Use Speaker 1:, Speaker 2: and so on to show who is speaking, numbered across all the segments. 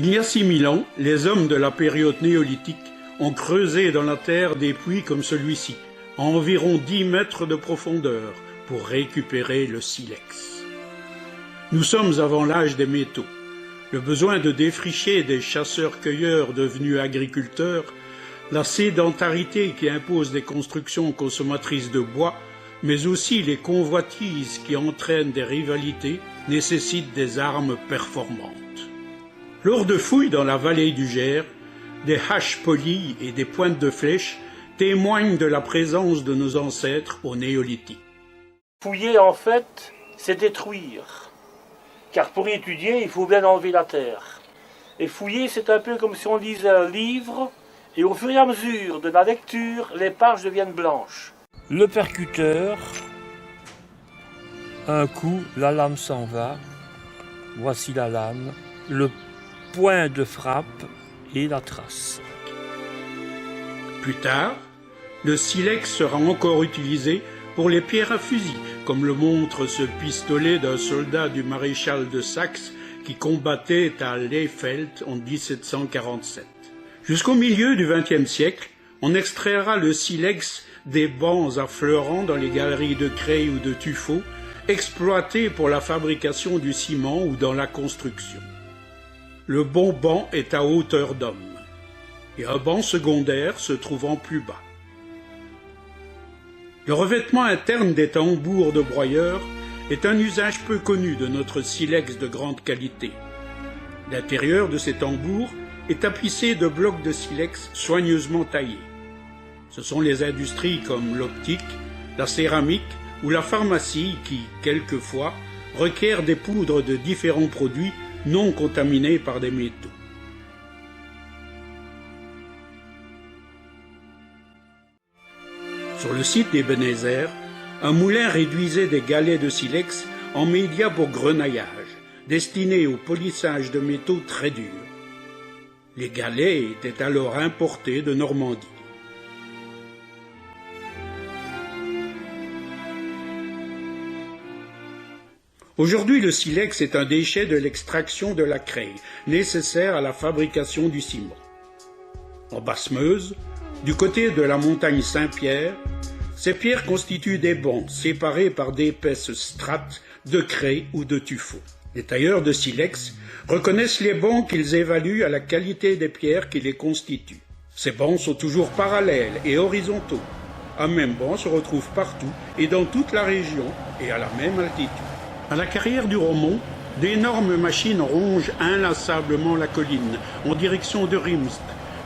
Speaker 1: Il y a 6000 ans, les hommes de la période néolithique ont creusé dans la terre des puits comme celui-ci, à environ 10 mètres de profondeur, pour récupérer le silex. Nous sommes avant l'âge des métaux. Le besoin de défricher des chasseurs-cueilleurs devenus agriculteurs, la sédentarité qui impose des constructions consommatrices de bois, mais aussi les convoitises qui entraînent des rivalités, nécessitent des armes performantes. Lors de fouilles dans la vallée du Gers, des haches polies et des pointes de flèches témoignent de la présence de nos ancêtres au néolithique.
Speaker 2: Fouiller, en fait, c'est détruire. Car pour y étudier, il faut bien enlever la terre. Et fouiller, c'est un peu comme si on lisait un livre, et au fur et à mesure de la lecture, les pages deviennent blanches. Le percuteur, un coup, la lame s'en va. Voici la lame, le point de frappe et la trace.
Speaker 1: Plus tard, le silex sera encore utilisé pour les pierres à fusil, comme le montre ce pistolet d'un soldat du maréchal de Saxe qui combattait à Leyfeld en 1747. Jusqu'au milieu du XXe siècle, on extraira le silex des bancs affleurant dans les galeries de Creil ou de Tuffeau, exploités pour la fabrication du ciment ou dans la construction. Le bon banc est à hauteur d'homme, et un banc secondaire se trouvant plus bas. Le revêtement interne des tambours de broyeur est un usage peu connu de notre silex de grande qualité. L'intérieur de ces tambours est tapissé de blocs de silex soigneusement taillés. Ce sont les industries comme l'optique, la céramique ou la pharmacie qui, quelquefois, requièrent des poudres de différents produits non contaminés par des métaux. Sur le site d'Ebenezer, un moulin réduisait des galets de silex en média pour grenaillage, destinés au polissage de métaux très durs. Les galets étaient alors importés de Normandie. Aujourd'hui, le silex est un déchet de l'extraction de la craie, nécessaire à la fabrication du ciment. En Basse-Meuse, du côté de la montagne Saint-Pierre, ces pierres constituent des bancs séparés par d'épaisses strates de craie ou de tuffeau. Les tailleurs de silex reconnaissent les bancs qu'ils évaluent à la qualité des pierres qui les constituent. Ces bancs sont toujours parallèles et horizontaux. Un même banc se retrouve partout et dans toute la région et à la même altitude. À la carrière du Romont, d'énormes machines rongent inlassablement la colline en direction de Rimst,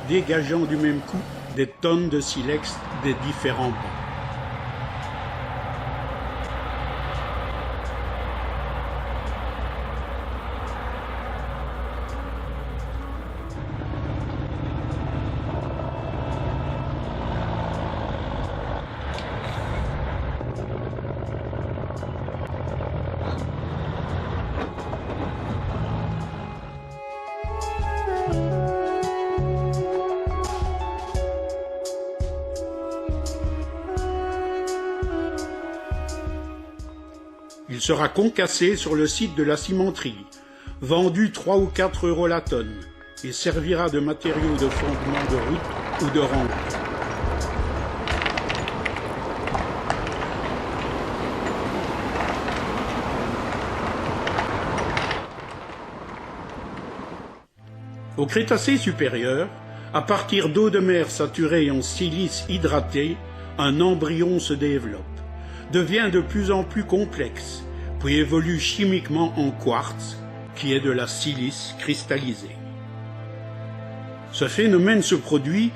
Speaker 1: dégageant du même coup des tonnes de silex des différents bancs. Il sera concassé sur le site de la cimenterie, vendu 3 ou 4 € la tonne, et servira de matériau de fondement de route ou de rampe. Au Crétacé supérieur, à partir d'eau de mer saturée en silice hydraté, un embryon se développe, devient de plus en plus complexe, puis évolue chimiquement en quartz, qui est de la silice cristallisée. Ce phénomène se produit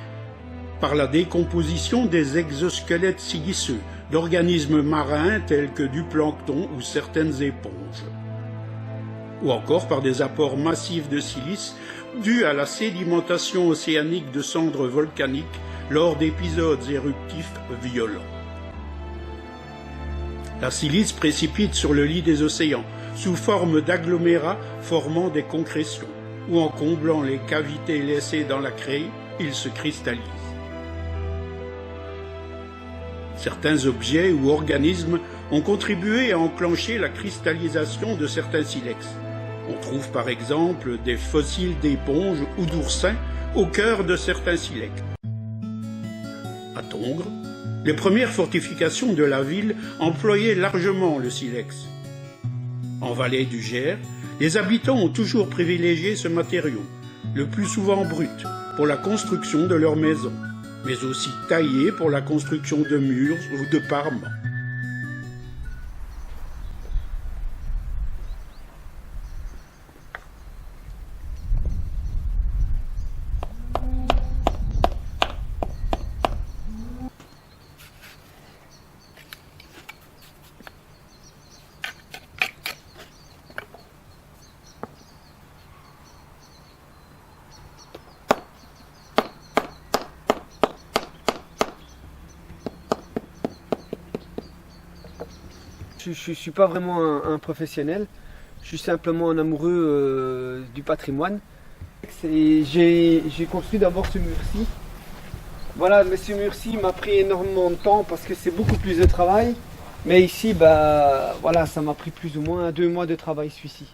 Speaker 1: par la décomposition des exosquelettes siliceux d'organismes marins tels que du plancton ou certaines éponges, ou encore par des apports massifs de silice dus à la sédimentation océanique de cendres volcaniques lors d'épisodes éruptifs violents. La silice précipite sur le lit des océans, sous forme d'agglomérats formant des concrétions, ou en comblant les cavités laissées dans la craie, il se cristallise. Certains objets ou organismes ont contribué à enclencher la cristallisation de certains silex. On trouve par exemple des fossiles d'éponges ou d'oursins au cœur de certains silex. À Tongres, les premières fortifications de la ville employaient largement le silex. En vallée du Gers, les habitants ont toujours privilégié ce matériau, le plus souvent brut, pour la construction de leurs maisons, mais aussi taillé pour la construction de murs ou de parements.
Speaker 3: Je ne suis pas vraiment un professionnel, je suis simplement un amoureux du patrimoine. J'ai construit d'abord ce mur-ci. Voilà, mais ce mur-ci m'a pris énormément de temps parce que c'est beaucoup plus de travail. Mais ici, bah, voilà, ça m'a pris plus ou moins 2 mois de travail celui-ci.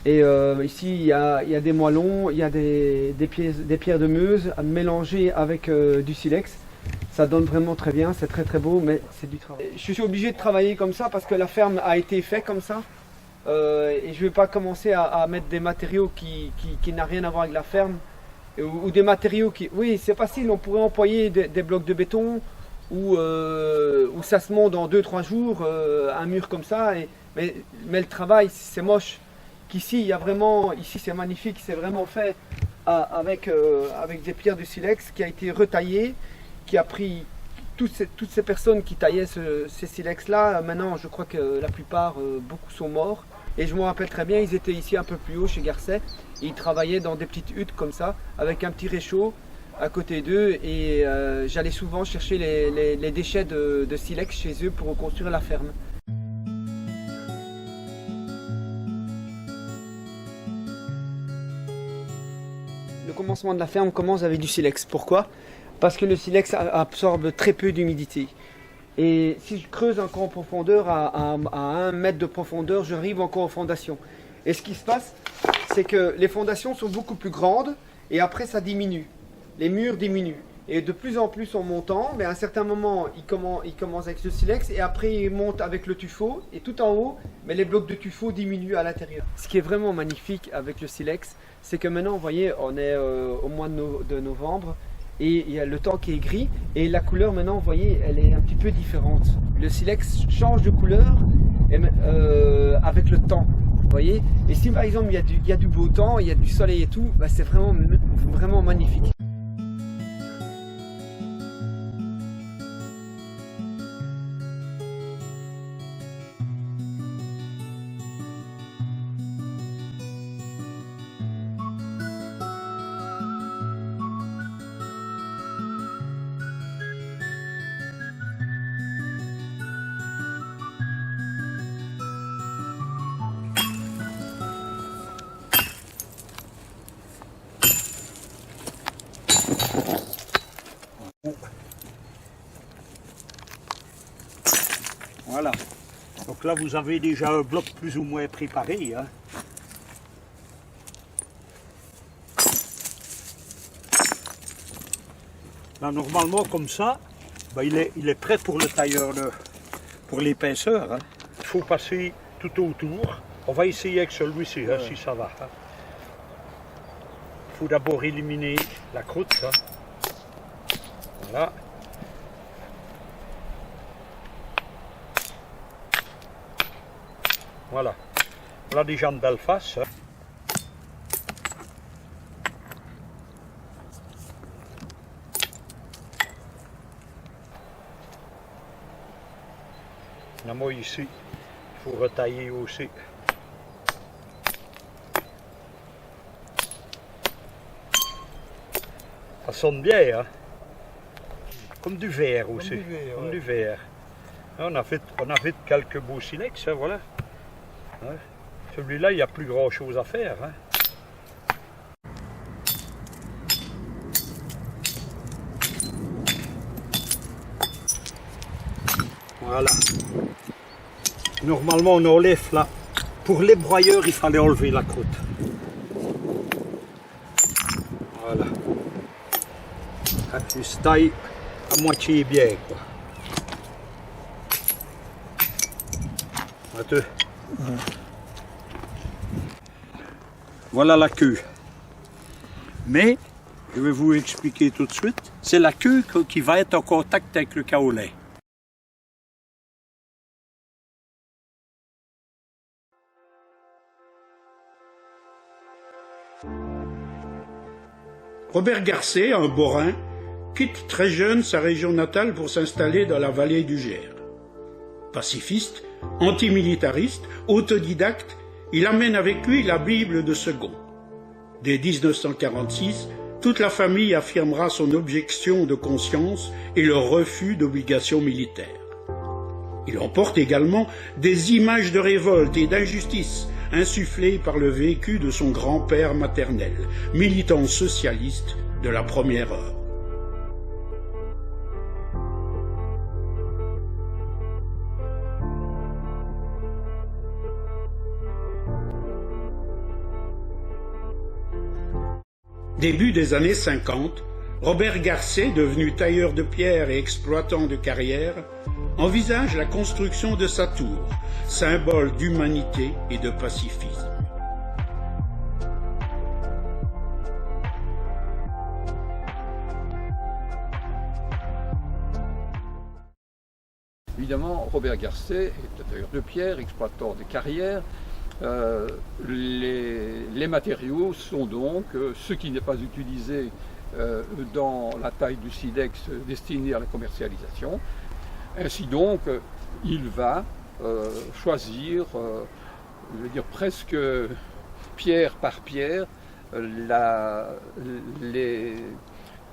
Speaker 3: Et ici, il y a des moellons, il y a des pierres de Meuse à mélanger avec du silex. Ça donne vraiment très bien, c'est très très beau, mais c'est du travail. Je suis obligé de travailler comme ça parce que la ferme a été faite comme ça. Et je ne vais pas commencer à mettre des matériaux qui n'ont rien à voir avec la ferme. Ou des matériaux qui... Oui, c'est facile, on pourrait employer des blocs de béton où ça se monte en 2-3 jours, un mur comme ça. Mais le travail, c'est moche. Qu'ici, il y a vraiment... Ici, c'est magnifique, c'est vraiment fait avec des pierres de silex qui a été retaillé, qui a pris toutes ces personnes qui taillaient ces silex-là. Maintenant, je crois que la plupart, beaucoup sont morts. Et je me rappelle très bien, ils étaient ici un peu plus haut, chez Garcet. Ils travaillaient dans des petites huttes comme ça, avec un petit réchaud à côté d'eux. Et j'allais souvent chercher les déchets de silex chez eux pour reconstruire la ferme. Le commencement de la ferme commence avec du silex. Pourquoi ? Parce que le silex absorbe très peu d'humidité. Et si je creuse encore en profondeur, à 1 mètre de profondeur, j'arrive encore aux fondations. Et ce qui se passe, c'est que les fondations sont beaucoup plus grandes et après ça diminue. Les murs diminuent. Et de plus en plus en montant, mais à un certain moment, il commence avec le silex et après il monte avec le tuffeau. Et tout en haut, mais les blocs de tuffeau diminuent à l'intérieur. Ce qui est vraiment magnifique avec le silex, c'est que maintenant, vous voyez, on est au mois de novembre. Et il y a le temps qui est gris et la couleur maintenant, vous voyez, elle est un petit peu différente. Le silex change de couleur avec le temps, vous voyez. Et si par exemple il y a du beau temps, il y a du soleil et tout, bah, c'est vraiment, vraiment magnifique.
Speaker 4: Voilà. Donc là, vous avez déjà un bloc plus ou moins préparé. Hein. Là, normalement, comme ça, ben, il est prêt pour le tailleur, pour l'épaisseur. Hein. Il faut passer tout autour. On va essayer avec celui-ci, hein, si ça va. Hein. Il faut d'abord éliminer la croûte. Hein. Voilà. Voilà. Voilà déjà une belle face. Hein. Là, moi ici, il faut retailler aussi. Ça sonne bien, hein? Comme du verre aussi. Comme du verre. On a fait quelques beaux silex, hein, voilà. Ouais. Celui-là, il n'y a plus grand chose à faire. Hein. Voilà. Normalement, on enlève là Pour les broyeurs, il fallait enlever la croûte. Voilà. Tu se tailles à moitié bien, quoi. Attends. Voilà la queue. Mais, je vais vous expliquer tout de suite, c'est la queue qui va être en contact avec le kaolin.
Speaker 1: Robert Garcet, un Borin, quitte très jeune sa région natale pour s'installer dans la vallée du Gers. Pacifiste, antimilitariste, autodidacte, il amène avec lui la Bible de Second. Dès 1946, toute la famille affirmera son objection de conscience et le refus d'obligations militaires. Il emporte également des images de révolte et d'injustice insufflées par le vécu de son grand-père maternel, militant socialiste de la première heure. Début des années 50, Robert Garcet, devenu tailleur de pierre et exploitant de carrière, envisage la construction de sa tour, symbole d'humanité et de pacifisme.
Speaker 5: Évidemment, Robert Garcet est tailleur de pierre, exploitant de carrière. Les matériaux sont donc ce qui n'est pas utilisé dans la taille du silex destinée à la commercialisation. Ainsi donc, il va choisir, je veux dire presque pierre par pierre,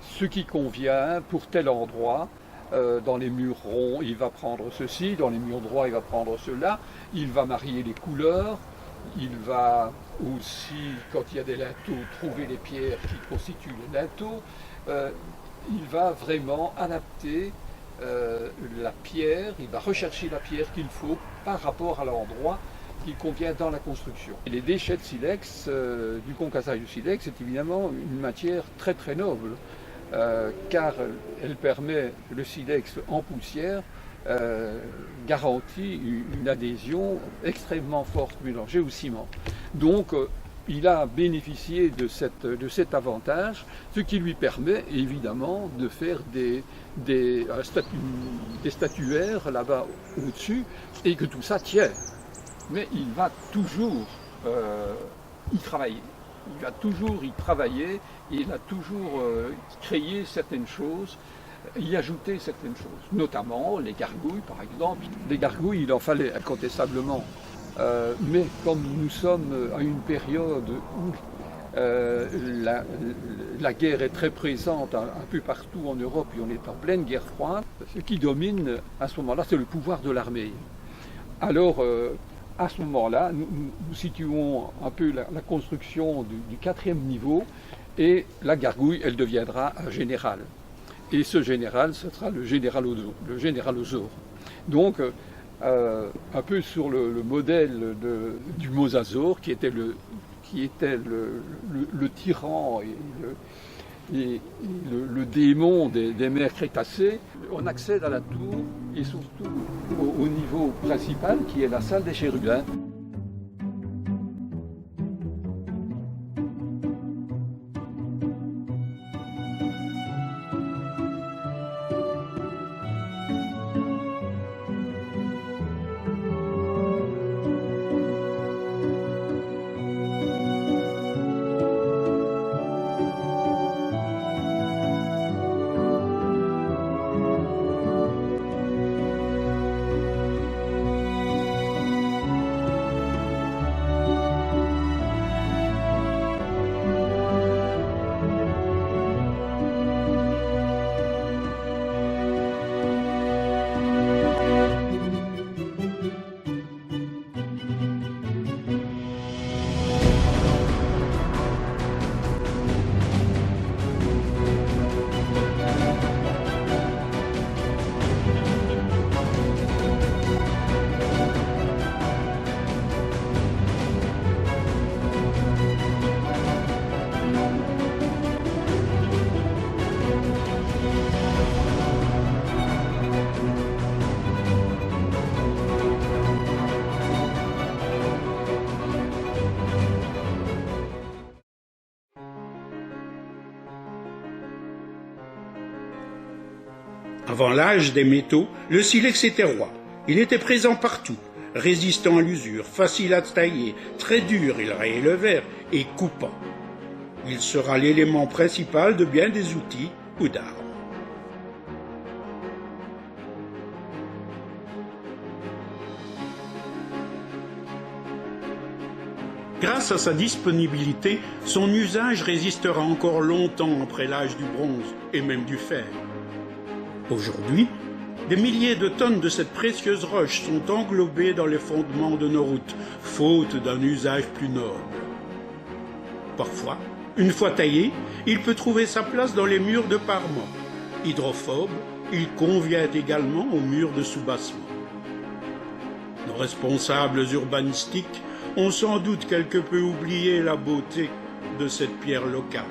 Speaker 5: ce qui convient pour tel endroit. Dans les murs ronds, il va prendre ceci, dans les murs droits, il va prendre cela. Il va marier les couleurs. Il va aussi, quand il y a des linteaux, trouver les pierres qui constituent les linteaux. Il va vraiment adapter la pierre, il va rechercher la pierre qu'il faut par rapport à l'endroit qui convient dans la construction. Et les déchets de silex, du concassage du silex, c'est évidemment une matière très très noble, car elle permet, le silex en poussière, garantit une adhésion extrêmement forte mélangée au ciment. Donc il a bénéficié de cet avantage, ce qui lui permet évidemment de faire des statuaires là-bas au-dessus, et que tout ça tient. Mais il va toujours y travailler. Il va toujours y travailler, et il a toujours créé certaines choses, y ajouter certaines choses, notamment les gargouilles par exemple. Les gargouilles, il en fallait incontestablement, mais comme nous sommes à une période où la guerre est très présente un peu partout en Europe, et on est en pleine guerre froide, ce qui domine à ce moment-là, c'est le pouvoir de l'armée. Alors, à ce moment-là, nous situons un peu la construction du 4e niveau, et la gargouille, elle deviendra un général. Et ce général, ce sera le général Ozor. Donc, un peu sur le modèle du mosasaure, qui était le tyran et le démon des mers crétacées. On accède à la tour, et surtout au niveau principal, qui est la salle des chérubins.
Speaker 1: Avant l'âge des métaux, le silex était roi. Il était présent partout, résistant à l'usure, facile à tailler, très dur, il rayait le verre et coupant. Il sera l'élément principal de bien des outils ou d'armes. Grâce à sa disponibilité, son usage résistera encore longtemps après l'âge du bronze et même du fer. Aujourd'hui, des milliers de tonnes de cette précieuse roche sont englobées dans les fondements de nos routes, faute d'un usage plus noble. Parfois, une fois taillé, il peut trouver sa place dans les murs de parement. Hydrophobe, il convient également aux murs de soubassement. Nos responsables urbanistiques ont sans doute quelque peu oublié la beauté de cette pierre locale.